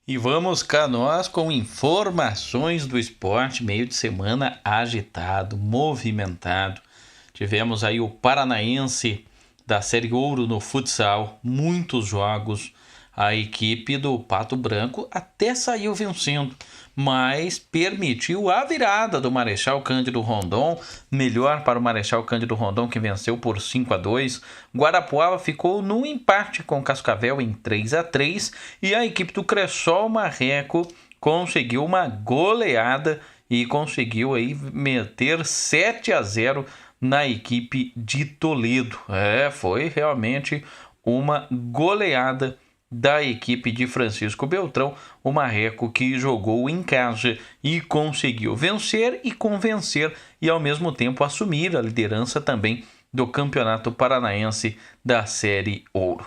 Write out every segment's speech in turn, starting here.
E vamos cá nós com informações do esporte, meio de semana agitado, movimentado. Tivemos aí o Paranaense da Série Ouro no futsal, muitos jogos. A equipe do Pato Branco até saiu vencendo, mas permitiu a virada do Marechal Cândido Rondon, melhor para o Marechal Cândido Rondon, que venceu por 5-2. Guarapuava ficou no empate com Cascavel em 3-3 e a equipe do Cressol Marreco conseguiu uma goleada e conseguiu aí meter 7-0 na equipe de Toledo. Foi realmente uma goleada da equipe de Francisco Beltrão, o Marreco que jogou em casa e conseguiu vencer e convencer e ao mesmo tempo assumir a liderança também do Campeonato Paranaense da Série Ouro.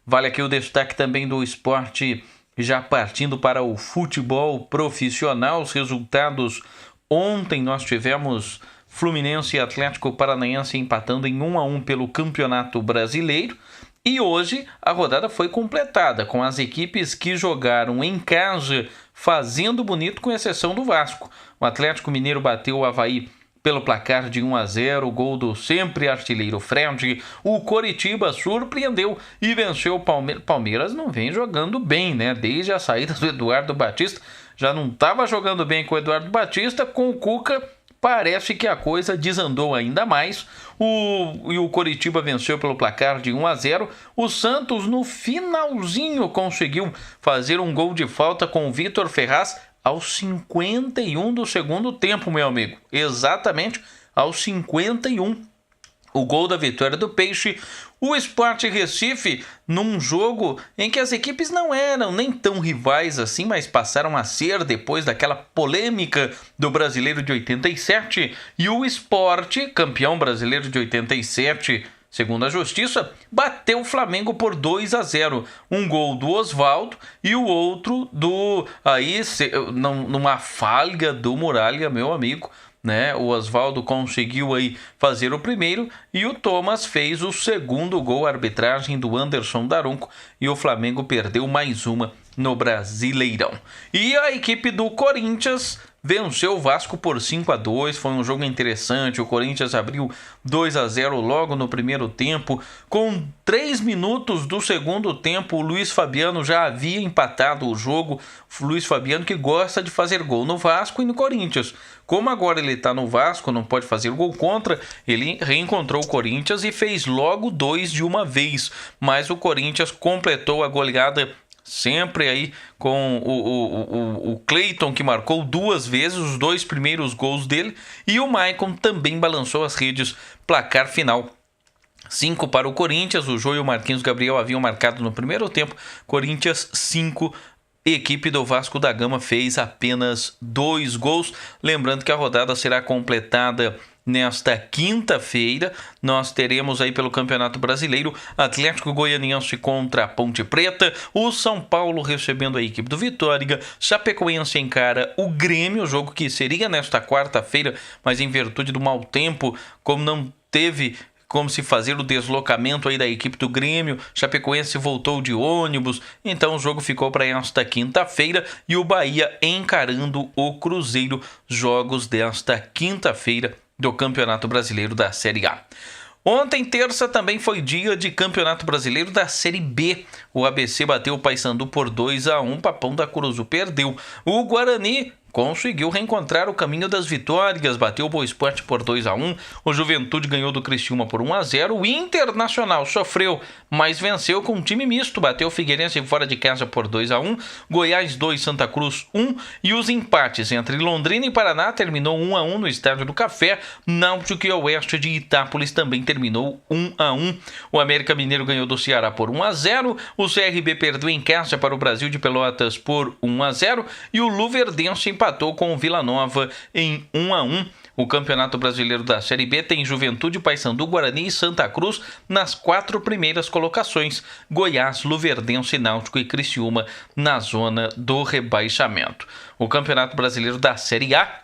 Vale aqui o destaque também do esporte, já partindo para o futebol profissional. Os resultados: ontem nós tivemos Fluminense e Atlético Paranaense empatando em 1-1 pelo Campeonato Brasileiro. E hoje a rodada foi completada com as equipes que jogaram em casa fazendo bonito, com exceção do Vasco. O Atlético Mineiro bateu o Avaí pelo placar de 1-0, o gol do sempre artilheiro Fred. O Coritiba surpreendeu e venceu o Palmeiras. Palmeiras não vem jogando bem, né? Desde a saída do Eduardo Batista, já não estava jogando bem com o Eduardo Batista. Com o Cuca, parece que a coisa desandou ainda mais. O Coritiba venceu pelo placar de 1-0. O Santos, no finalzinho, conseguiu fazer um gol de falta com o Vitor Ferraz aos 51 do segundo tempo, meu amigo. Exatamente aos 51. O gol da vitória do Peixe. O Sport Recife, num jogo em que as equipes não eram nem tão rivais assim, mas passaram a ser depois daquela polêmica do Brasileiro de 87. E o Sport, campeão brasileiro de 87, segundo a Justiça, bateu o Flamengo por 2-0. Um gol do Osvaldo e o outro numa falha do Muralha, meu amigo, né? O Osvaldo conseguiu aí fazer o primeiro e o Thomas fez o segundo gol. Arbitragem do Anderson Daronco, e o Flamengo perdeu mais uma no Brasileirão. E a equipe do Corinthians venceu o Vasco por 5-2. Foi um jogo interessante. O Corinthians abriu 2-0 logo no primeiro tempo. Com 3 minutos do segundo tempo, o Luiz Fabiano já havia empatado o jogo. O Luiz Fabiano, que gosta de fazer gol no Vasco e no Corinthians. Como agora ele está no Vasco, não pode fazer gol contra, ele reencontrou o Corinthians e fez logo 2 de uma vez. Mas o Corinthians completou a goleada sempre aí com o Cleiton, que marcou 2 vezes, os 2 primeiros gols dele, e o Maicon também balançou as redes. Placar final: 5 para o Corinthians. O Jô e o Marquinhos Gabriel haviam marcado no primeiro tempo. Corinthians 5. Equipe do Vasco da Gama fez apenas 2 gols. Lembrando que a rodada será completada nesta quinta-feira. Nós teremos aí pelo Campeonato Brasileiro Atlético Goianiense contra a Ponte Preta, o São Paulo recebendo a equipe do Vitória, Chapecoense encara o Grêmio, jogo que seria nesta quarta-feira, mas em virtude do mau tempo, como não teve como se fazer o deslocamento aí da equipe do Grêmio, Chapecoense voltou de ônibus, então o jogo ficou para esta quinta-feira. E o Bahia encarando o Cruzeiro, jogos desta quinta-feira do Campeonato Brasileiro da Série A. Ontem, terça, também foi dia de Campeonato Brasileiro da Série B. O ABC bateu o Paysandu por 2-1, Papão da Curuzu perdeu. O Guarani conseguiu reencontrar o caminho das vitórias, bateu o Boa Esporte por 2-1, o Juventude ganhou do Criciúma por 1-0, o Internacional sofreu, mas venceu com um time misto, bateu o Figueirense fora de casa por 2-1, Goiás 2, Santa Cruz 1, e os empates entre Londrina e Paraná terminou 1-1 no Estádio do Café. Náutico e Oeste de Itápolis também terminou 1-1. O América Mineiro ganhou do Ceará por 1-0, o CRB perdeu em casa para o Brasil de Pelotas por 1-0 e o Luverdense empatou com o Vila Nova em 1-1. O Campeonato Brasileiro da Série B tem Juventude, Paysandu, Guarani e Santa Cruz nas 4 primeiras colocações. Goiás, Luverdense, Náutico e Criciúma na zona do rebaixamento. O Campeonato Brasileiro da Série A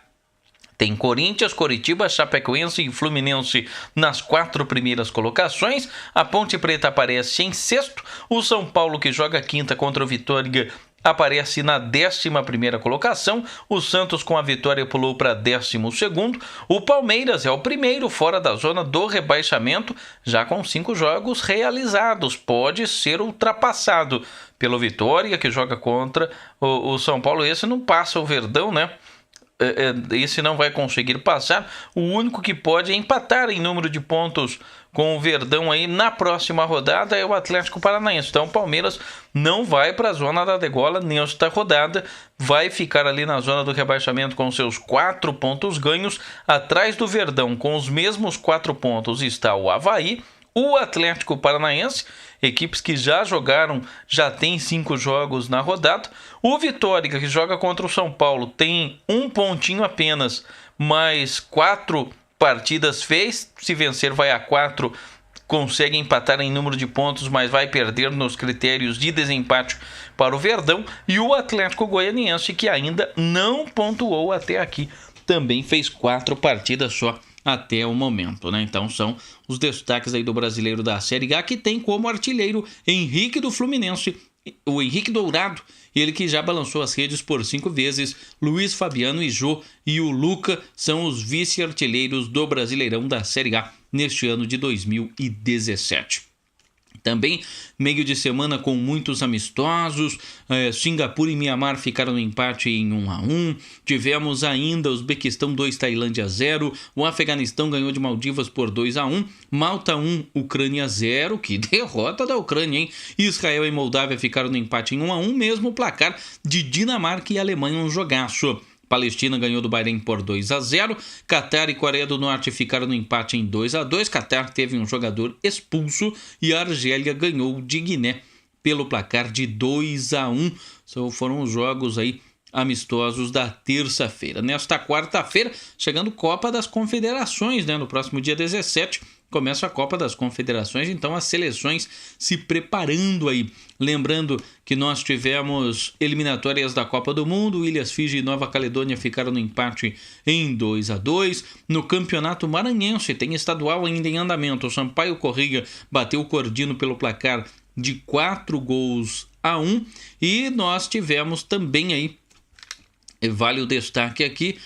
tem Corinthians, Coritiba, Chapecoense e Fluminense nas 4 primeiras colocações. A Ponte Preta aparece em sexto. O São Paulo, que joga quinta contra o Vitória, aparece na 11ª colocação, o Santos com a vitória pulou para 12º, o Palmeiras é o primeiro fora da zona do rebaixamento, já com 5 jogos realizados, pode ser ultrapassado pelo Vitória, que joga contra o São Paulo. Esse não passa o Verdão, né? Esse não vai conseguir passar. O único que pode empatar em número de pontos com o Verdão aí na próxima rodada é o Atlético Paranaense. Então o Palmeiras não vai para a zona da degola nesta rodada, vai ficar ali na zona do rebaixamento com seus 4 pontos ganhos. Atrás do Verdão, com os mesmos 4 pontos, está o Avaí, o Atlético Paranaense, equipes que já jogaram, já tem 5 jogos na rodada. O Vitória, que joga contra o São Paulo, tem 1 pontinho apenas, mas 4 partidas fez. Se vencer, vai a 4, consegue empatar em número de pontos, mas vai perder nos critérios de desempate para o Verdão. E o Atlético Goianiense, que ainda não pontuou até aqui, também fez 4 partidas só até o momento, né? Então são os destaques aí do brasileiro da Série A, que tem como artilheiro Henrique do Fluminense, o Henrique Dourado, ele que já balançou as redes por 5 vezes, Luiz Fabiano e Jô e o Luca são os vice-artilheiros do Brasileirão da Série A neste ano de 2017. Também meio de semana com muitos amistosos, Singapura e Mianmar ficaram no empate em 1-1, tivemos ainda Uzbequistão 2, Tailândia 0, o Afeganistão ganhou de Maldivas por 2-1, Malta 1, Ucrânia 0, que derrota da Ucrânia, hein? Israel e Moldávia ficaram no empate em 1-1, mesmo placar de Dinamarca e Alemanha, um jogaço. Palestina ganhou do Bahrein por 2-0. Catar e Coreia do Norte ficaram no empate em 2-2. Catar teve um jogador expulso e a Argélia ganhou de Guiné pelo placar de 2-1. Foram os jogos aí amistosos da terça-feira. Nesta quarta-feira, chegando Copa das Confederações, né? No próximo dia 17, começa a Copa das Confederações, então as seleções se preparando aí. Lembrando que nós tivemos eliminatórias da Copa do Mundo, Ilhas Fiji e Nova Caledônia ficaram no empate em 2-2. No Campeonato Maranhense tem estadual ainda em andamento, o Sampaio Corrêa bateu o Cordino pelo placar de 4-1 e nós tivemos também aí, vale o destaque aqui,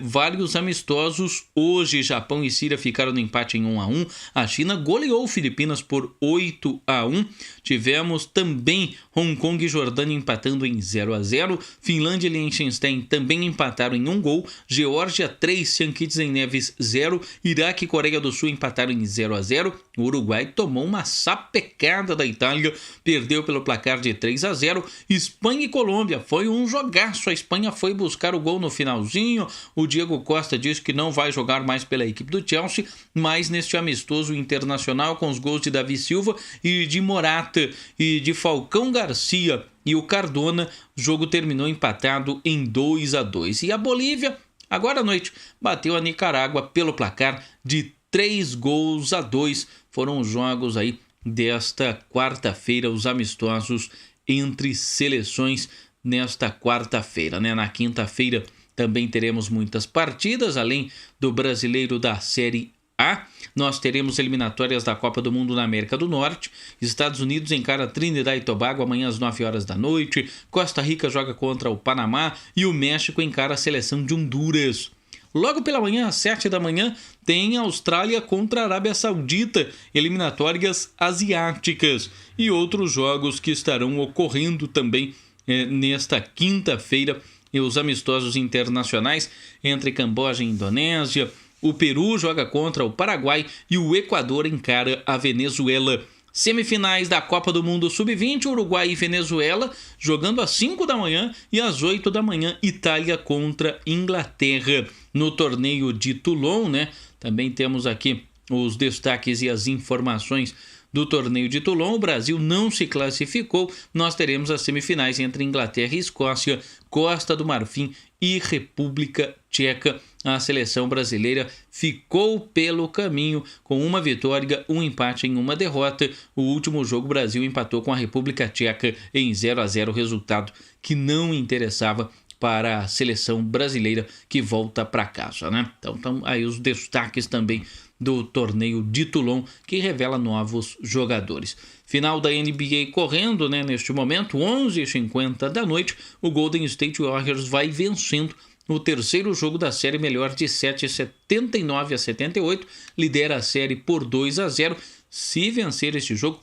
vários amistosos. Hoje, Japão e Síria ficaram no empate em 1-1. A China goleou Filipinas por 8-1. Tivemos também Hong Kong e Jordânia empatando em 0-0. Finlândia e Liechtenstein também empataram em 1 gol. Geórgia 3, Saint Kitts e Nevis 0. Iraque e Coreia do Sul empataram em 0-0. O Uruguai tomou uma sapecada da Itália, perdeu pelo placar de 3-0. Espanha e Colômbia foi um jogaço. A Espanha foi buscar o gol no finalzinho. O Diego Costa disse que não vai jogar mais pela equipe do Chelsea, mas neste amistoso internacional com os gols de Davi Silva e de Morata e de Falcão Garcia e o Cardona, o jogo terminou empatado em 2-2. E a Bolívia, agora à noite, bateu a Nicarágua pelo placar de 3-2. Foram os jogos aí desta quarta-feira, os amistosos entre seleções nesta quarta-feira, né? Na quinta-feira também teremos muitas partidas, além do brasileiro da Série A. Nós teremos eliminatórias da Copa do Mundo na América do Norte. Estados Unidos encara Trinidad e Tobago amanhã às 9 horas da noite. Costa Rica joga contra o Panamá e o México encara a seleção de Honduras. Logo pela manhã, às 7 da manhã, tem Austrália contra a Arábia Saudita, eliminatórias asiáticas. E outros jogos que estarão ocorrendo também nesta quinta-feira, e os amistosos internacionais entre Camboja e Indonésia. O Peru joga contra o Paraguai e o Equador encara a Venezuela. Semifinais da Copa do Mundo Sub-20, Uruguai e Venezuela jogando às 5 da manhã e às 8 da manhã, Itália contra Inglaterra. No torneio de Toulon, né? Também temos aqui os destaques e as informações do torneio de Toulon. O Brasil não se classificou. Nós teremos as semifinais entre Inglaterra e Escócia, Costa do Marfim e República Tcheca. A seleção brasileira ficou pelo caminho com uma vitória, um empate em uma derrota. O último jogo, o Brasil empatou com a República Tcheca em 0-0, resultado que não interessava para a seleção brasileira que volta para casa, né? Então aí os destaques também do torneio de Toulon, que revela novos jogadores. Final da NBA correndo, né, neste momento, 11h50 da noite, o Golden State Warriors vai vencendo o terceiro jogo da série, melhor de 7, 79-78, lidera a série por 2-0. Se vencer este jogo,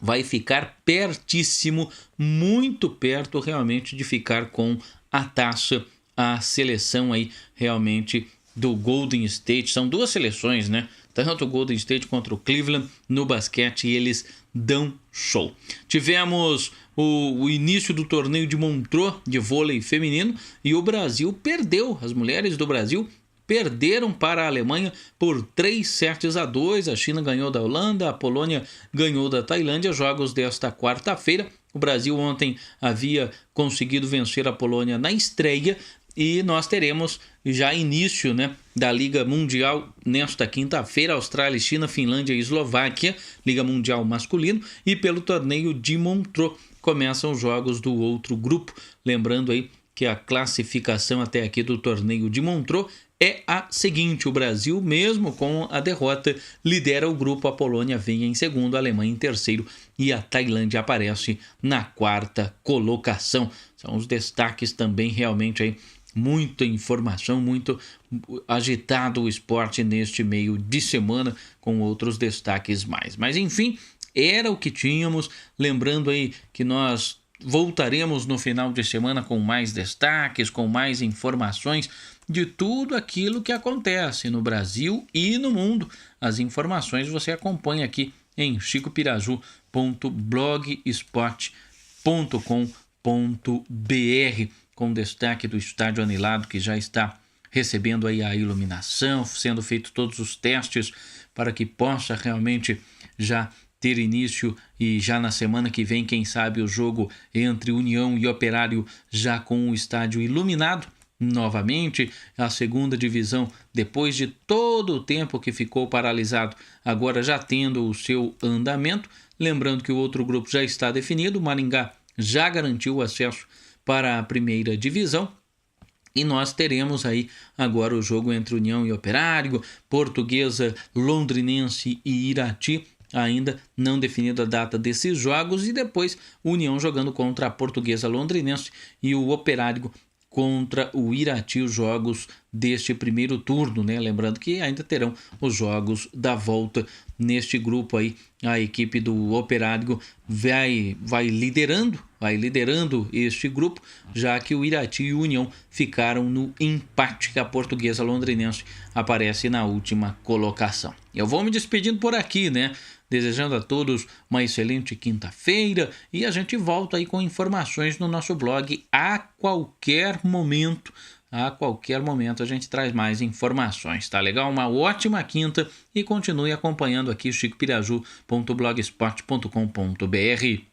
vai ficar pertíssimo, muito perto realmente de ficar com a taça, a seleção aí realmente do Golden State. São duas seleções, né? Tanto o Golden State contra o Cleveland no basquete, eles dão show. Tivemos o início do torneio de Montreux de vôlei feminino e o Brasil perdeu. As mulheres do Brasil perderam para a Alemanha por 3-2. A China ganhou da Holanda, a Polônia ganhou da Tailândia. Jogos desta quarta-feira. O Brasil ontem havia conseguido vencer a Polônia na estreia e nós teremos já início, né, da Liga Mundial nesta quinta-feira. Austrália, China, Finlândia e Eslováquia, Liga Mundial masculino, e pelo torneio de Montreux começam os jogos do outro grupo. Lembrando aí que a classificação até aqui do torneio de Montreux é a seguinte: o Brasil, mesmo com a derrota, lidera o grupo, a Polônia vem em segundo, a Alemanha em terceiro e a Tailândia aparece na quarta colocação. São os destaques também, realmente aí muita informação, muito agitado o esporte neste meio de semana, com outros destaques mais. Mas enfim, era o que tínhamos. Lembrando aí que nós voltaremos no final de semana com mais destaques, com mais informações de tudo aquilo que acontece no Brasil e no mundo. As informações você acompanha aqui em chicopiraju.blogspot.com.br, com destaque do estádio anelado, que já está recebendo aí a iluminação, sendo feito todos os testes para que possa realmente já ter início, e já na semana que vem, quem sabe, o jogo entre União e Operário já com o estádio iluminado novamente. A segunda divisão, depois de todo o tempo que ficou paralisado, agora já tendo o seu andamento. Lembrando que o outro grupo já está definido, o Maringá já garantiu o acesso para a primeira divisão. E nós teremos aí agora o jogo entre União e Operário, Portuguesa, Londrinense e Irati, ainda não definida a data desses jogos, e depois União jogando contra a Portuguesa Londrinense e o Operário contra o Irati, os jogos deste primeiro turno, né? Lembrando que ainda terão os jogos da volta neste grupo aí. A equipe do Operário vai liderando este grupo, já que o Irati e o União ficaram no empate, que a Portuguesa Londrinense aparece na última colocação. Eu vou me despedindo por aqui, né? Desejando a todos uma excelente quinta-feira, e a gente volta aí com informações no nosso blog a qualquer momento. A qualquer momento a gente traz mais informações, tá legal? Uma ótima quinta e continue acompanhando aqui chicopiraju.blogspot.com.br.